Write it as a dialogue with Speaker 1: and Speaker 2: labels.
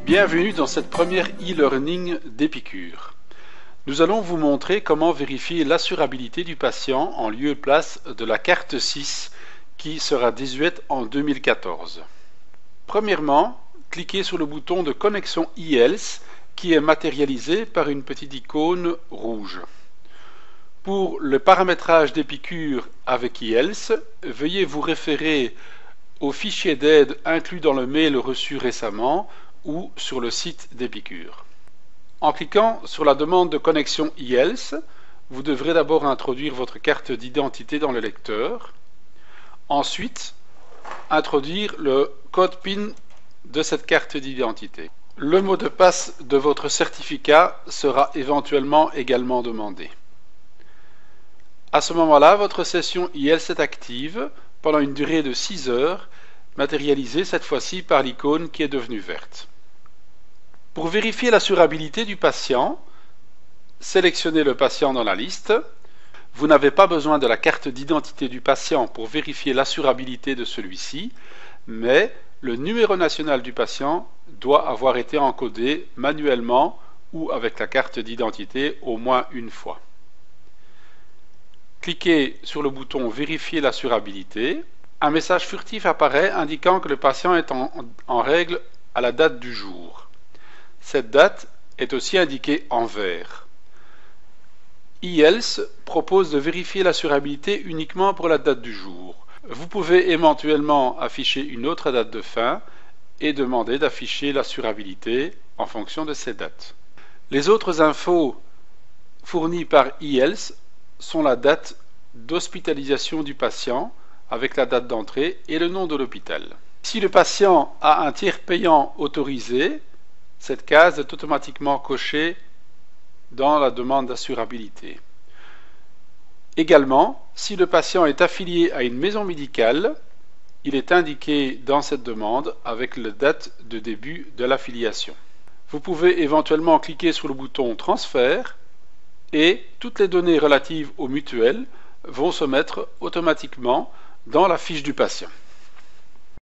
Speaker 1: Bienvenue dans cette première e-learning d'Épicure. Nous allons vous montrer comment vérifier l'assurabilité du patient en lieu et place de la carte 6 qui sera désuète en 2014. Premièrement, cliquez sur le bouton de connexion eHealth qui est matérialisé par une petite icône rouge. Pour le paramétrage d'Épicure avec eHealth, veuillez vous référer au fichier d'aide inclus dans le mail reçu récemment ou sur le site d'Épicure. En cliquant sur la demande de connexion eHealth, vous devrez d'abord introduire votre carte d'identité dans le lecteur. Ensuite, introduire le code PIN de cette carte d'identité. Le mot de passe de votre certificat sera éventuellement également demandé. À ce moment-là, votre session eHealth est active pendant une durée de 6 heures, matérialisée cette fois-ci par l'icône qui est devenue verte. Pour vérifier l'assurabilité du patient, sélectionnez le patient dans la liste. Vous n'avez pas besoin de la carte d'identité du patient pour vérifier l'assurabilité de celui-ci, mais le numéro national du patient doit avoir été encodé manuellement ou avec la carte d'identité au moins une fois. Cliquez sur le bouton Vérifier l'assurabilité. Un message furtif apparaît indiquant que le patient est en règle à la date du jour. Cette date est aussi indiquée en vert. eHealth propose de vérifier l'assurabilité uniquement pour la date du jour. Vous pouvez éventuellement afficher une autre date de fin et demander d'afficher l'assurabilité en fonction de ces dates. Les autres infos fournies par eHealth sont la date d'hospitalisation du patient avec la date d'entrée et le nom de l'hôpital. Si le patient a un tiers payant autorisé, cette case est automatiquement cochée dans la demande d'assurabilité. Également, si le patient est affilié à une maison médicale, il est indiqué dans cette demande avec la date de début de l'affiliation. Vous pouvez éventuellement cliquer sur le bouton Transfert et toutes les données relatives aux mutuelles vont se mettre automatiquement dans la fiche du patient.